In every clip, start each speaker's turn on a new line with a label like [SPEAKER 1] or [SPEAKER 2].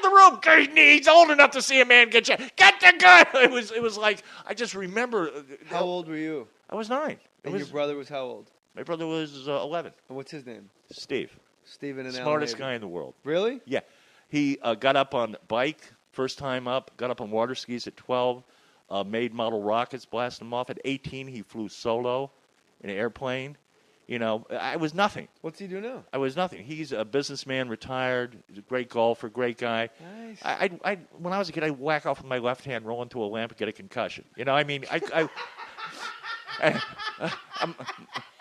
[SPEAKER 1] of the room. He's old enough to see a man get shot. Get the gun. It was like, I just remember.
[SPEAKER 2] How old were you?
[SPEAKER 1] I was 9.
[SPEAKER 2] And your brother was how old?
[SPEAKER 1] My brother was 11.
[SPEAKER 2] And what's his name?
[SPEAKER 1] Steve.
[SPEAKER 2] Stephen and
[SPEAKER 1] Smartest
[SPEAKER 2] Alan Havey.
[SPEAKER 1] guy in the world.
[SPEAKER 2] Really?
[SPEAKER 1] Yeah. He got up on bike, first time up, got up on water skis at 12, made model rockets, blasted them off. At 18, he flew solo in an airplane. You know, I was nothing.
[SPEAKER 2] What's he do now?
[SPEAKER 1] I was nothing. He's a businessman, retired. He's a great golfer, great guy.
[SPEAKER 2] Nice.
[SPEAKER 1] I when I was a kid, I'd whack off with my left hand, roll into a lamp, and get a concussion. You know, I mean,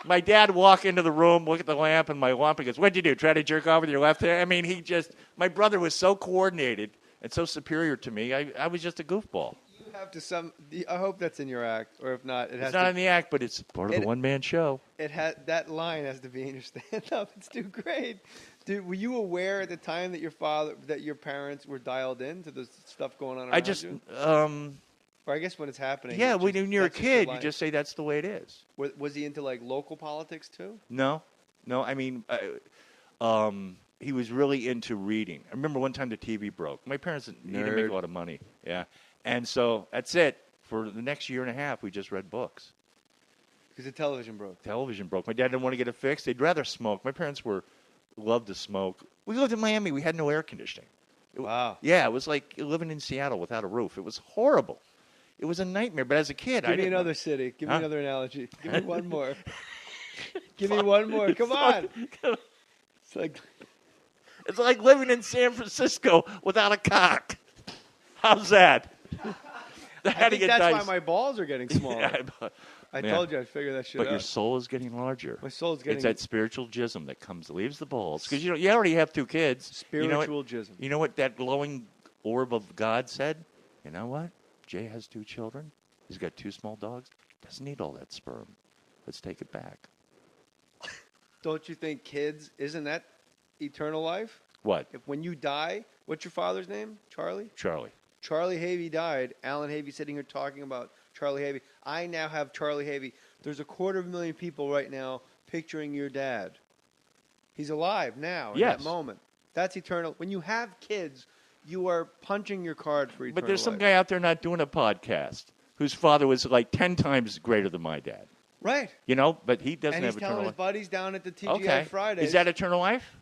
[SPEAKER 1] my dad would walk into the room, look at the lamp, and my lamp, and goes, "What'd you do? Try to jerk off with your left hand?" I mean, my brother was so coordinated and so superior to me. I was just a goofball.
[SPEAKER 2] You have to I hope that's in your act, or if not,
[SPEAKER 1] it's not in the act, but it's part of the one-man show.
[SPEAKER 2] That line has to be in your stand-up. It's too great. Dude, were you aware at the time that your parents were dialed in to the stuff going on around you? Or I guess when it's happening.
[SPEAKER 1] Yeah, when you're a kid, you just say that's the way it is.
[SPEAKER 2] Was he into like local politics too?
[SPEAKER 1] No. I mean, he was really into reading. I remember one time the TV broke. My parents didn't make a lot of money. Yeah. And so that's it. For the next year and a half, we just read books.
[SPEAKER 2] Because the television broke.
[SPEAKER 1] My dad didn't want to get it fixed. They'd rather smoke. My parents loved to smoke. We lived in Miami. We had no air conditioning.
[SPEAKER 2] Wow.
[SPEAKER 1] Yeah, it was like living in Seattle without a roof. It was horrible. It was a nightmare. But as a kid,
[SPEAKER 2] Give me another city. Give me another analogy. Give me one more. Give me one more. Come on.
[SPEAKER 1] It's like living in San Francisco without a cock. How's that?
[SPEAKER 2] I think that's why my balls are getting smaller. I told you I'd figure that shit out.
[SPEAKER 1] But your soul is getting larger.
[SPEAKER 2] My soul is getting...
[SPEAKER 1] It's that spiritual jism that leaves the balls. Because you already have 2 kids.
[SPEAKER 2] Spiritual jism.
[SPEAKER 1] You know what that glowing orb of God said? You know what? Jay has 2 children. He's got 2 small dogs. Doesn't need all that sperm. Let's take it back.
[SPEAKER 2] Don't you think kids, isn't that eternal life?
[SPEAKER 1] What?
[SPEAKER 2] When you die, what's your father's name? Charlie? Charlie Havey died. Alan Havey sitting here talking about Charlie Havey. I now have Charlie Havey. There's 250,000 people right now picturing your dad. He's alive now in that moment. That's eternal. When you have kids, you are punching your card for eternal
[SPEAKER 1] But there's some
[SPEAKER 2] life.
[SPEAKER 1] guy out there not doing a podcast whose father was like 10 times greater than my dad.
[SPEAKER 2] Right.
[SPEAKER 1] You know, but he doesn't
[SPEAKER 2] and
[SPEAKER 1] have
[SPEAKER 2] he's
[SPEAKER 1] eternal
[SPEAKER 2] telling
[SPEAKER 1] life.
[SPEAKER 2] his buddies down at the TGI Fridays.
[SPEAKER 1] Is that eternal life?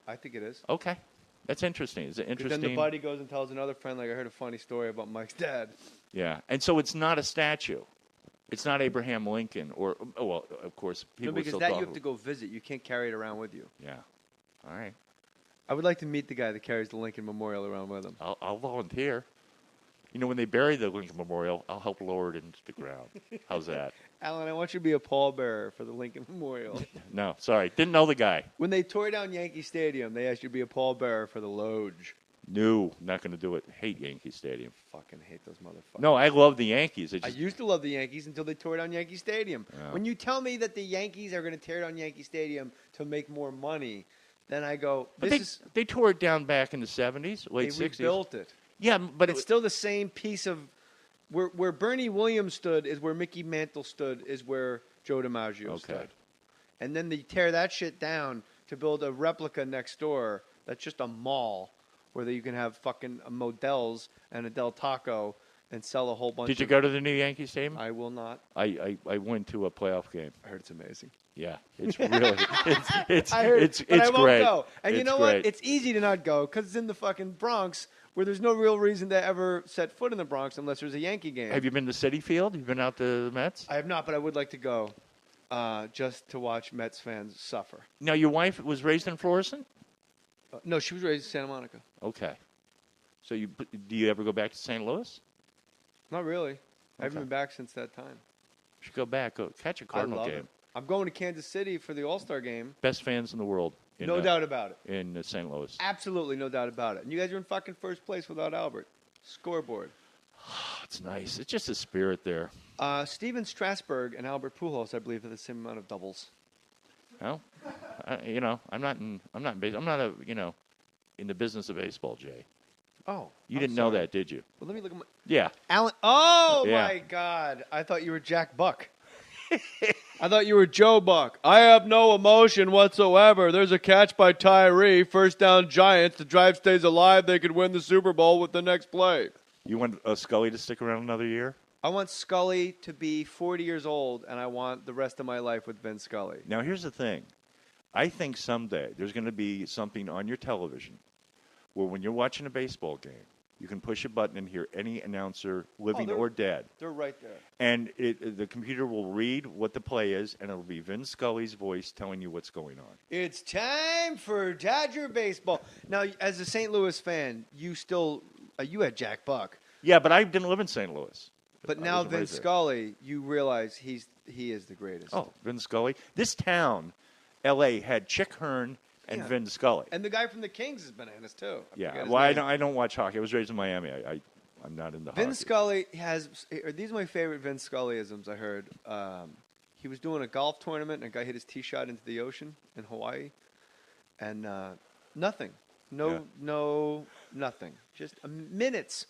[SPEAKER 2] I think it is.
[SPEAKER 1] Okay. That's interesting. Is it interesting?
[SPEAKER 2] Then the buddy goes and tells another friend, like, I heard a funny story about Mike's dad.
[SPEAKER 1] Yeah. And so it's not a statue. It's not Abraham Lincoln or, well, of course, people
[SPEAKER 2] because that you have to go visit. You can't carry it around with you.
[SPEAKER 1] Yeah. All right.
[SPEAKER 2] I would like to meet the guy that carries the Lincoln Memorial around with him.
[SPEAKER 1] I'll volunteer. You know, when they bury the Lincoln Memorial, I'll help lower it into the ground. How's that?
[SPEAKER 2] Alan, I want you to be a pallbearer for the Lincoln Memorial.
[SPEAKER 1] No, sorry. Didn't know the guy.
[SPEAKER 2] When they tore down Yankee Stadium, they asked you to be a pallbearer for the Loge.
[SPEAKER 1] No, not going to do it. Hate Yankee Stadium.
[SPEAKER 2] Fucking hate those motherfuckers.
[SPEAKER 1] No, I love the Yankees.
[SPEAKER 2] I used to love the Yankees until they tore down Yankee Stadium. Yeah. When you tell me that the Yankees are going to tear down Yankee Stadium to make more money, then I go,
[SPEAKER 1] they tore it down back in the 70s, late 60s.
[SPEAKER 2] They rebuilt it.
[SPEAKER 1] Yeah, but
[SPEAKER 2] it's still the same piece of... Where Bernie Williams stood is where Mickey Mantle stood is where Joe DiMaggio stood. And then they tear that shit down to build a replica next door that's just a mall where you can have fucking Models and a Del Taco and sell a whole bunch.
[SPEAKER 1] Did you go to the new Yankee Stadium?
[SPEAKER 2] I will not.
[SPEAKER 1] I went to a playoff game.
[SPEAKER 2] I heard it's amazing.
[SPEAKER 1] Yeah, it's really it's
[SPEAKER 2] I heard,
[SPEAKER 1] it's
[SPEAKER 2] but I won't
[SPEAKER 1] great.
[SPEAKER 2] Go. And you know
[SPEAKER 1] great.
[SPEAKER 2] what? It's easy to not go because it's in the fucking Bronx, where there's no real reason to ever set foot in the Bronx unless there's a Yankee game.
[SPEAKER 1] Have you been to Citi Field? Have you been out to the Mets?
[SPEAKER 2] I have not, but I would like to go just to watch Mets fans suffer.
[SPEAKER 1] Now, your wife was raised in Florissant?
[SPEAKER 2] No, she was raised in Santa Monica.
[SPEAKER 1] Okay. So do you ever go back to St. Louis?
[SPEAKER 2] Not really. I haven't been back since that time.
[SPEAKER 1] You should go back. Go catch a Cardinal game.
[SPEAKER 2] I'm going to Kansas City for the All-Star game.
[SPEAKER 1] Best fans in the world.
[SPEAKER 2] No doubt about it.
[SPEAKER 1] In St. Louis.
[SPEAKER 2] Absolutely no doubt about it. And you guys are in fucking first place without Albert. Scoreboard.
[SPEAKER 1] It's nice. It's just a spirit there.
[SPEAKER 2] Steven Strasburg and Albert Pujols, I believe, have the same amount of doubles.
[SPEAKER 1] Well, I'm not in the business of baseball, Jay.
[SPEAKER 2] Oh.
[SPEAKER 1] You didn't know that, did you?
[SPEAKER 2] Well, let me look at my...
[SPEAKER 1] Yeah.
[SPEAKER 2] Alan... Oh, yeah. My God. I thought you were Jack Buck. I thought you were Joe Buck. I have no emotion whatsoever. There's a catch by Tyree. First down Giants. The drive stays alive. They could win the Super Bowl with the next play.
[SPEAKER 1] You want Scully to stick around another year?
[SPEAKER 2] I want Scully to be 40 years old, and I want the rest of my life with Vin Scully.
[SPEAKER 1] Now, here's the thing. I think someday there's going to be something on your television where when you're watching a baseball game, you can push a button and hear any announcer, living or dead.
[SPEAKER 2] They're right there.
[SPEAKER 1] And the computer will read what the play is, and it'll be Vin Scully's voice telling you what's going on.
[SPEAKER 2] It's time for Dodger baseball. Now, as a St. Louis fan, you still you had Jack Buck.
[SPEAKER 1] Yeah, but I didn't live in St. Louis.
[SPEAKER 2] But now Vin Scully, you realize he is the greatest.
[SPEAKER 1] Oh, Vin Scully. This town, L.A., had Chick Hearn and Vin Scully.
[SPEAKER 2] And the guy from the Kings is bananas, too.
[SPEAKER 1] I don't watch hockey. I was raised in Miami. I'm not into hockey.
[SPEAKER 2] Vin Scully these are my favorite Vin Scullyisms I heard. He was doing a golf tournament, and a guy hit his tee shot into the ocean in Hawaii. And nothing. Nothing. Just minutes.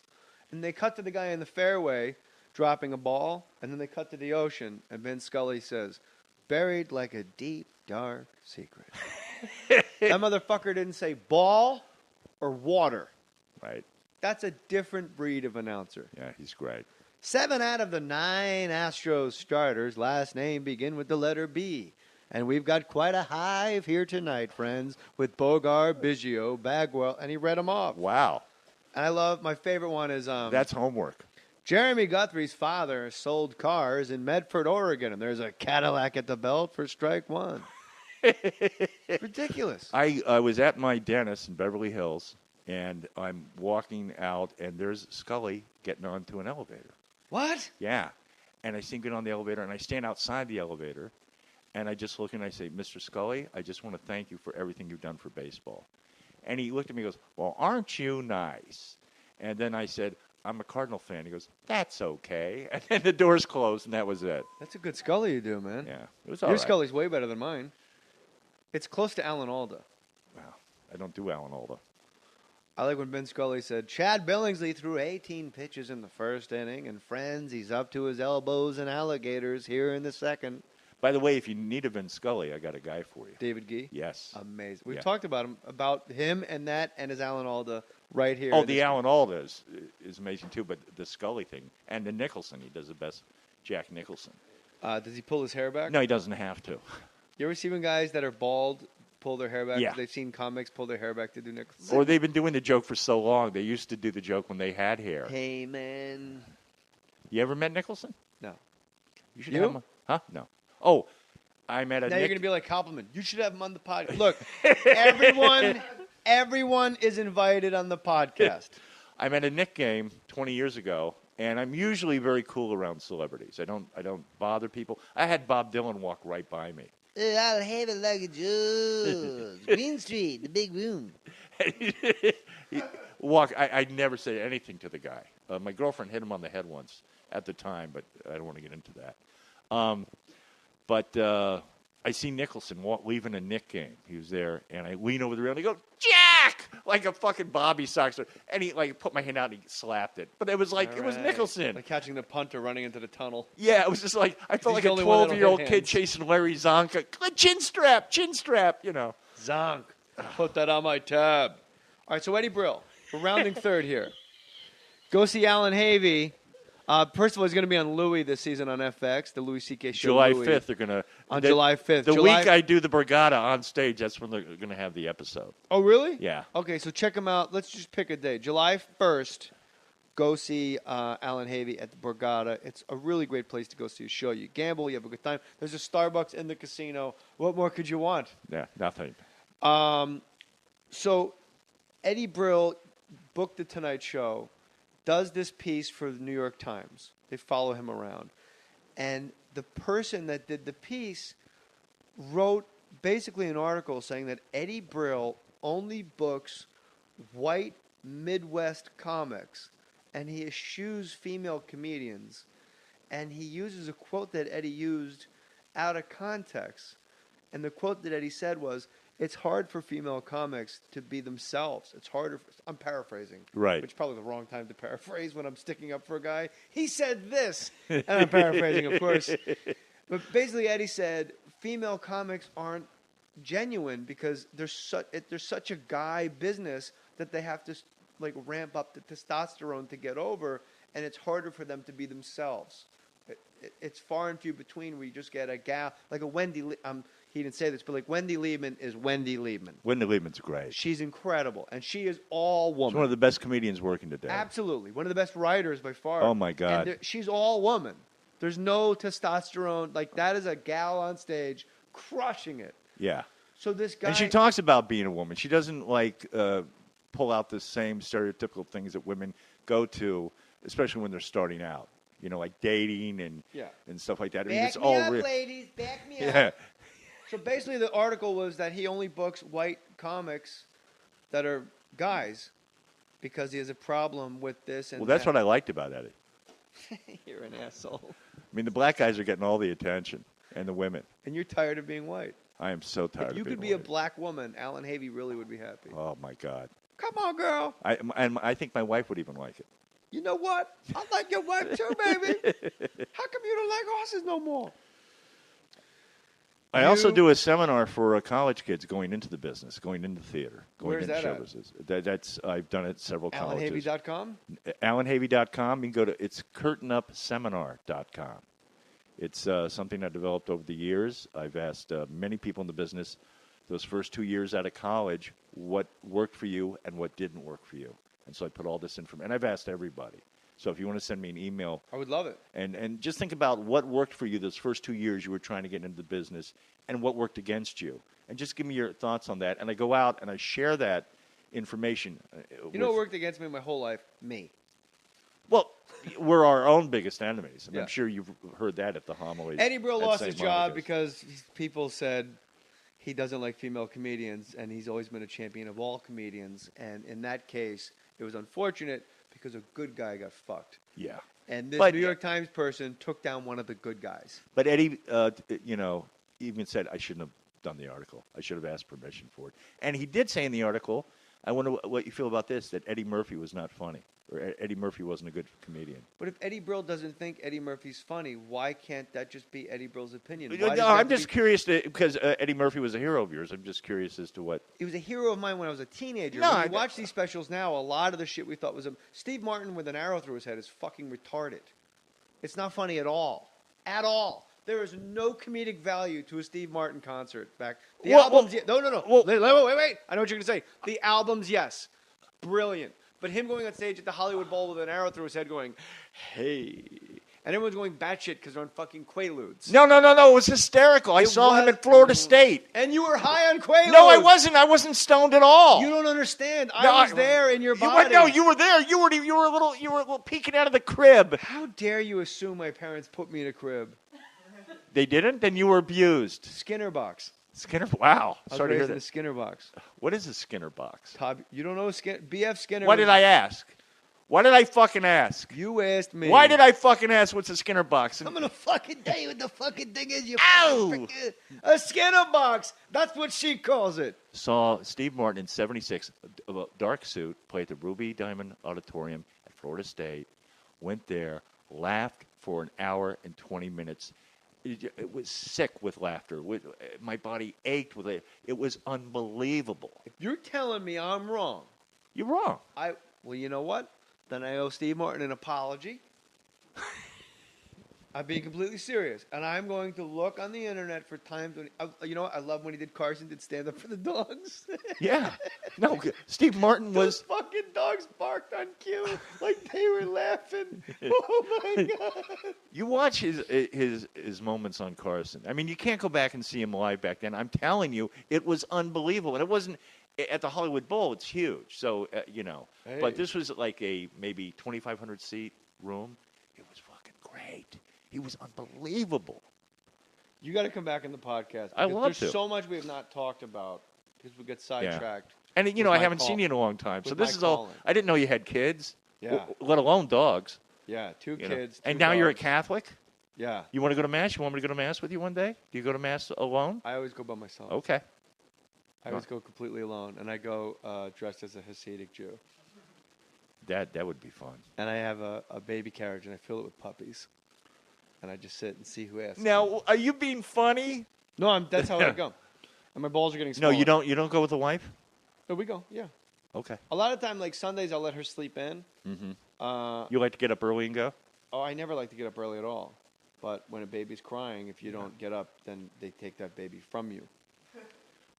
[SPEAKER 2] And they cut to the guy in the fairway dropping a ball, and then they cut to the ocean, and Vin Scully says, "Buried like a deep, dark secret." That motherfucker didn't say ball or water.
[SPEAKER 1] Right.
[SPEAKER 2] That's a different breed of announcer.
[SPEAKER 1] Yeah, he's great.
[SPEAKER 2] 7 out of the 9 Astros starters' last name begin with the letter B. And we've got quite a hive here tonight, friends, with Bogart, Biggio, Bagwell, and he read them off.
[SPEAKER 1] Wow.
[SPEAKER 2] And my favorite one is...
[SPEAKER 1] That's homework.
[SPEAKER 2] Jeremy Guthrie's father sold cars in Medford, Oregon, and there's a Cadillac at the belt for strike one. Ridiculous.
[SPEAKER 1] I was at my dentist in Beverly Hills, and I'm walking out, and there's Scully getting onto an elevator.
[SPEAKER 2] What?
[SPEAKER 1] Yeah. And I see him get on the elevator, and I stand outside the elevator, and I just look and I say, "Mr. Scully, I just want to thank you for everything you've done for baseball." And he looked at me and goes, "Well, aren't you nice?" And then I said, "I'm a Cardinal fan." He goes, "That's okay." And then the doors closed, and that was it.
[SPEAKER 2] That's a good Scully you do, man.
[SPEAKER 1] Yeah. It was all
[SPEAKER 2] Your
[SPEAKER 1] right.
[SPEAKER 2] Scully's way better than mine. It's close to Alan Alda.
[SPEAKER 1] Wow. I don't do Alan Alda.
[SPEAKER 2] I like when Ben Scully said, "Chad Billingsley threw 18 pitches in the first inning, and friends, he's up to his elbows in alligators here in the second."
[SPEAKER 1] By the way, if you need a Vin Scully, I got a guy for you.
[SPEAKER 2] David Gee?
[SPEAKER 1] Yes.
[SPEAKER 2] Amazing. We've talked about him and that and his Alan Alda right here.
[SPEAKER 1] Oh, the Alan Alda is amazing, too, but the Scully thing. And the Nicholson, he does the best, Jack Nicholson.
[SPEAKER 2] Does he pull his hair back?
[SPEAKER 1] No, he doesn't have to.
[SPEAKER 2] You ever see when guys that are bald pull their hair back?
[SPEAKER 1] Yeah.
[SPEAKER 2] They've seen comics pull their hair back to do Nicholson.
[SPEAKER 1] Or they've been doing the joke for so long. They used to do the joke when they had hair.
[SPEAKER 2] Hey, man.
[SPEAKER 1] You ever met Nicholson?
[SPEAKER 2] No.
[SPEAKER 1] You should have him. Huh? No. Oh, I met a
[SPEAKER 2] Now
[SPEAKER 1] Nick.
[SPEAKER 2] you're going to be like Compliment. You should have him on the podcast. Look, everyone is invited on the podcast.
[SPEAKER 1] I met a Nick game 20 years ago, and I'm usually very cool around celebrities. I don't bother people. I had Bob Dylan walk right by me.
[SPEAKER 3] I'll have it like a Joe. Green Street, the big room.
[SPEAKER 1] I'd never say anything to the guy. My girlfriend hit him on the head once at the time, but I don't want to get into that. But I see Nicholson leaving a Nick game. He was there, and I lean over the rail and I go, "Jack!" Like a fucking Bobby Sox. And he put my hand out and he slapped it. But it was it was Nicholson.
[SPEAKER 2] Like catching the punter running into the tunnel.
[SPEAKER 1] Yeah, it was just I felt like a 12-year-old kid chasing Larry Zonka. Chin strap,
[SPEAKER 2] Zonk, put that on my tab. All right, so Eddie Brill, we're rounding third here. Go see Alan Havey. First of all, he's going to be on Louis this season on FX, the Louis C.K. show.
[SPEAKER 1] July 5th, they're going to...
[SPEAKER 2] On July 5th.
[SPEAKER 1] The week I do the Borgata on stage, that's when they're going to have the episode.
[SPEAKER 2] Oh, really?
[SPEAKER 1] Yeah.
[SPEAKER 2] Okay, so check him out. Let's just pick a day. July 1st, go see Alan Havey at the Borgata. It's a really great place to go see a show. You gamble, you have a good time. There's a Starbucks in the casino. What more could you want?
[SPEAKER 1] Yeah, nothing.
[SPEAKER 2] So Eddie Brill booked the Tonight Show, does this piece for the New York Times. They follow him around. And the person that did the piece wrote basically an article saying that Eddie Brill only books white Midwest comics, and he eschews female comedians. And he uses a quote that Eddie used out of context. And the quote that Eddie said was, "It's hard for female comics to be themselves. It's harder." I'm paraphrasing.
[SPEAKER 1] Right.
[SPEAKER 2] Which is probably the wrong time to paraphrase when I'm sticking up for a guy. He said this. And I'm paraphrasing, of course. But basically, Eddie said female comics aren't genuine because there's such a guy business that they have to like ramp up the testosterone to get over, and it's harder for them to be themselves. It's far and few between where you just get a gal like a Wendy. He didn't say this, but like Wendy Liebman is Wendy Liebman.
[SPEAKER 1] Wendy Liebman's great.
[SPEAKER 2] She's incredible, and she is all woman.
[SPEAKER 1] She's one of the best comedians working today.
[SPEAKER 2] Absolutely, one of the best writers by far.
[SPEAKER 1] Oh my God!
[SPEAKER 2] And she's all woman. There's no testosterone. Like that is a gal on stage crushing it.
[SPEAKER 1] Yeah.
[SPEAKER 2] So this guy,
[SPEAKER 1] and she talks about being a woman. She doesn't like pull out the same stereotypical things that women go to, especially when they're starting out. You know, like dating and stuff like that. I mean, it's all
[SPEAKER 3] up, ladies. Back me
[SPEAKER 1] yeah.
[SPEAKER 3] up.
[SPEAKER 2] So basically, the article was that he only books white comics that are guys because he has a problem with this. And
[SPEAKER 1] well, that's what I liked about Eddie.
[SPEAKER 2] You're an asshole.
[SPEAKER 1] I mean, the black guys are getting all the attention, and the women.
[SPEAKER 2] And you're tired of being white.
[SPEAKER 1] I am so tired of being white.
[SPEAKER 2] If you could be a black woman, Alan Havey really would be happy.
[SPEAKER 1] Oh, my God.
[SPEAKER 2] Come on, girl.
[SPEAKER 1] I think my wife would even like it.
[SPEAKER 2] You know what? I like your wife too, baby. How come you don't like horses no more?
[SPEAKER 1] I also do a seminar for college kids going into the business, going into theater, going
[SPEAKER 2] Where's
[SPEAKER 1] into
[SPEAKER 2] that
[SPEAKER 1] show
[SPEAKER 2] at?
[SPEAKER 1] business. I've done it at several colleges.
[SPEAKER 2] AlanHavey.com?
[SPEAKER 1] AlanHavey.com. You can go to curtainupseminar.com. It's something I developed over the years. I've asked many people in the business those first 2 years out of college what worked for you and what didn't work for you. And so I put all this information, and I've asked everybody. So if you want to send me an email.
[SPEAKER 2] I would love it.
[SPEAKER 1] And just think about what worked for you those first 2 years you were trying to get into the business and what worked against you. And just give me your thoughts on that. And I go out and I share that information.
[SPEAKER 2] You know what worked against me my whole life? Me.
[SPEAKER 1] Well, we're our own biggest enemies. And
[SPEAKER 2] Yeah.
[SPEAKER 1] I'm sure you've heard that at the homilies.
[SPEAKER 2] Eddie Brill
[SPEAKER 1] at
[SPEAKER 2] lost
[SPEAKER 1] St.
[SPEAKER 2] his job
[SPEAKER 1] Monica's.
[SPEAKER 2] because people said he doesn't like female comedians, and he's always been a champion of all comedians. And in that case, it was unfortunate because a good guy got fucked.
[SPEAKER 1] Yeah.
[SPEAKER 2] And this
[SPEAKER 1] But-
[SPEAKER 2] New York Times person took down one of the good guys.
[SPEAKER 1] But Eddie, even said I shouldn't have done the article. I should have asked permission for it. And he did say in the article, I wonder what you feel about this, that Eddie Murphy was not funny. Or Eddie Murphy wasn't a good comedian.
[SPEAKER 2] But if Eddie Brill doesn't think Eddie Murphy's funny, why can't that just be Eddie Brill's opinion? Why does it
[SPEAKER 1] No,
[SPEAKER 2] have
[SPEAKER 1] I'm
[SPEAKER 2] to
[SPEAKER 1] just
[SPEAKER 2] be-
[SPEAKER 1] curious, because Eddie Murphy was a hero of yours. I'm just curious as to what...
[SPEAKER 2] He was a hero of mine when I was a teenager.
[SPEAKER 1] No,
[SPEAKER 2] When you watch these specials now, a lot of the shit we thought was... Steve Martin with an arrow through his head is fucking retarded. It's not funny at all. At all. There is no comedic value to a Steve Martin concert back. The albums... No. Wait. I know what you're going to say. The albums, yes. Brilliant. But him going on stage at the Hollywood Bowl with an arrow through his head going, hey... And everyone's going batshit because they're on fucking Quaaludes.
[SPEAKER 1] No. It was hysterical. I saw him at Florida State.
[SPEAKER 2] And you were high on Quaaludes.
[SPEAKER 1] No, I wasn't. I wasn't stoned at all.
[SPEAKER 2] You don't understand. I was there in your body.
[SPEAKER 1] You were there. You were a little peeking out of the crib.
[SPEAKER 2] How dare you assume my parents put me in a crib?
[SPEAKER 1] They didn't? Then you were abused.
[SPEAKER 2] Skinner box.
[SPEAKER 1] Skinner? Wow.
[SPEAKER 2] I was
[SPEAKER 1] Sorry to hear
[SPEAKER 2] raised in
[SPEAKER 1] that.
[SPEAKER 2] the Skinner box.
[SPEAKER 1] What is a Skinner box?
[SPEAKER 2] Todd, you don't know BF Skinner?
[SPEAKER 1] What did I ask? Why did I fucking ask?
[SPEAKER 2] You asked me.
[SPEAKER 1] Why did I fucking ask what's a Skinner box?
[SPEAKER 3] I'm gonna fucking tell you what the fucking thing is. You
[SPEAKER 1] Ow!
[SPEAKER 2] A Skinner box. That's what she calls it.
[SPEAKER 1] Saw Steve Martin in 76, a dark suit, play at the Ruby Diamond Auditorium at Florida State. Went there, laughed for an hour and 20 minutes. It was sick with laughter. My body ached with it. It was unbelievable.
[SPEAKER 2] If you're telling me I'm wrong,
[SPEAKER 1] You're wrong.
[SPEAKER 2] well, you know what? Then I owe Steve Martin an apology. I'm being completely serious. And I'm going to look on the internet for times when... you know what? I love when he did Carson did stand up for the dogs.
[SPEAKER 1] Yeah. No, Steve Martin
[SPEAKER 2] Those
[SPEAKER 1] was...
[SPEAKER 2] fucking dogs barked on cue like they were laughing. Oh, my God.
[SPEAKER 1] You watch his moments on Carson. I mean, you can't go back and see him live back then. I'm telling you, it was unbelievable. And it wasn't... At the Hollywood Bowl, it's huge. So,
[SPEAKER 2] Hey.
[SPEAKER 1] But this was like a maybe 2,500-seat room. It was fucking great. He was unbelievable.
[SPEAKER 2] You got to come back in the podcast.
[SPEAKER 1] I love
[SPEAKER 2] There's
[SPEAKER 1] to.
[SPEAKER 2] so much we have not talked about because we get sidetracked.
[SPEAKER 1] And,
[SPEAKER 2] With
[SPEAKER 1] I
[SPEAKER 2] my
[SPEAKER 1] haven't
[SPEAKER 2] call.
[SPEAKER 1] seen you in a long time. So
[SPEAKER 2] With
[SPEAKER 1] this
[SPEAKER 2] my
[SPEAKER 1] is all...
[SPEAKER 2] calling.
[SPEAKER 1] I didn't know you had kids,
[SPEAKER 2] Yeah.
[SPEAKER 1] let alone dogs.
[SPEAKER 2] Yeah, two
[SPEAKER 1] you know.
[SPEAKER 2] kids.
[SPEAKER 1] And
[SPEAKER 2] two
[SPEAKER 1] now you're a
[SPEAKER 2] dogs.
[SPEAKER 1] Catholic?
[SPEAKER 2] Yeah.
[SPEAKER 1] You want to go to Mass? You want me to go to Mass with you one day? Do you go to Mass alone?
[SPEAKER 2] I always go by myself.
[SPEAKER 1] Okay.
[SPEAKER 2] I always go completely alone, and I go dressed as a Hasidic Jew.
[SPEAKER 1] That would be fun.
[SPEAKER 2] And I have a baby carriage, and I fill it with puppies. and I just sit and see who asks.
[SPEAKER 1] Now, are you being funny?
[SPEAKER 2] No, that's how I go. And my balls are getting smaller.
[SPEAKER 1] No, you don't go with the wife?
[SPEAKER 2] No, we go, yeah.
[SPEAKER 1] Okay.
[SPEAKER 2] A lot of time, like Sundays, I'll let her sleep in.
[SPEAKER 1] Mm-hmm. You like to get up early and go?
[SPEAKER 2] Oh, I never like to get up early at all. But when a baby's crying, if you don't get up, then they take that baby from you.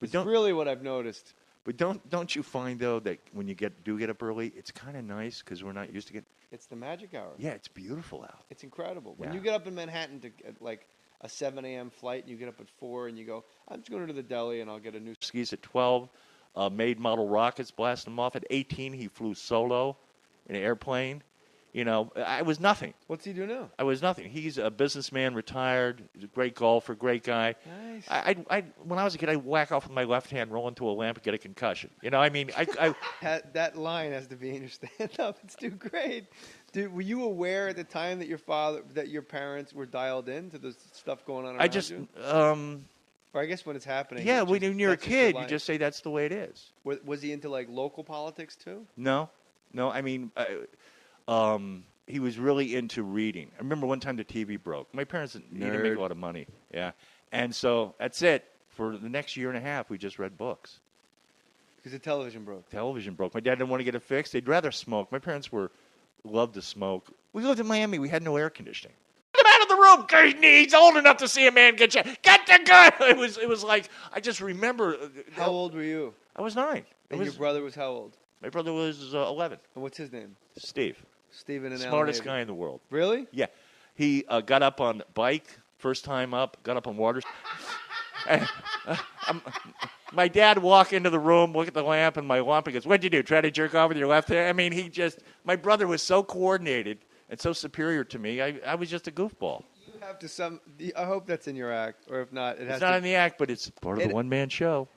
[SPEAKER 2] It's really what I've noticed.
[SPEAKER 1] But don't you find, though, that when you do get up early, it's kind of nice because we're not used to getting...
[SPEAKER 2] It's the magic hour.
[SPEAKER 1] Yeah, it's beautiful out.
[SPEAKER 2] It's incredible.
[SPEAKER 1] Yeah.
[SPEAKER 2] When you get up in Manhattan to get, like, a 7 a.m. flight, and you get up at 4, and you go, I'm just going to the deli, and I'll get a new...
[SPEAKER 1] Skis at 12, made model rockets, blasted them off. At 18, he flew solo in an airplane. You know, I was nothing.
[SPEAKER 2] What's he do now?
[SPEAKER 1] I was nothing. He's a businessman, retired. He's a great golfer, great guy.
[SPEAKER 2] Nice.
[SPEAKER 1] I when I was a kid, I'd whack off with my left hand, roll into a lamp, and get a concussion. You know, I mean,
[SPEAKER 2] That line has to be in your stand-up. It's too great. Dude, were you aware at the time that your parents were dialed in to the stuff going on around you? Or I guess when it's happening.
[SPEAKER 1] Yeah, when you're a kid, you just say that's the way it is.
[SPEAKER 2] Was he into, like, local politics, too?
[SPEAKER 1] No. I mean... he was really into reading. I remember one time the TV broke. My parents didn't make a lot of money. Yeah. And so that's it. For the next year and a half, we just read books.
[SPEAKER 2] Because the television broke.
[SPEAKER 1] Television broke. My dad didn't want to get it fixed. They'd rather smoke. My parents loved to smoke. We lived in Miami. We had no air conditioning. Get him out of the room. He's old enough to see a man get shot. Get the gun. It was like, I just remember.
[SPEAKER 2] How old were you?
[SPEAKER 1] I was 9.
[SPEAKER 2] And your brother was how old?
[SPEAKER 1] My brother was 11.
[SPEAKER 2] And what's his name?
[SPEAKER 1] Steve.
[SPEAKER 2] Stephen and
[SPEAKER 1] Smartest guy in the world.
[SPEAKER 2] Really?
[SPEAKER 1] Yeah. He got up on bike, first time up, got up on water. My dad walked into the room, look at the lamp, and my lamp, he goes, what'd you do, try to jerk off with your left hand? I mean, my brother was so coordinated and so superior to me, I was just a goofball.
[SPEAKER 2] You have to I hope that's in your act, or if not,
[SPEAKER 1] it's not in the act, but it's part of the one-man show.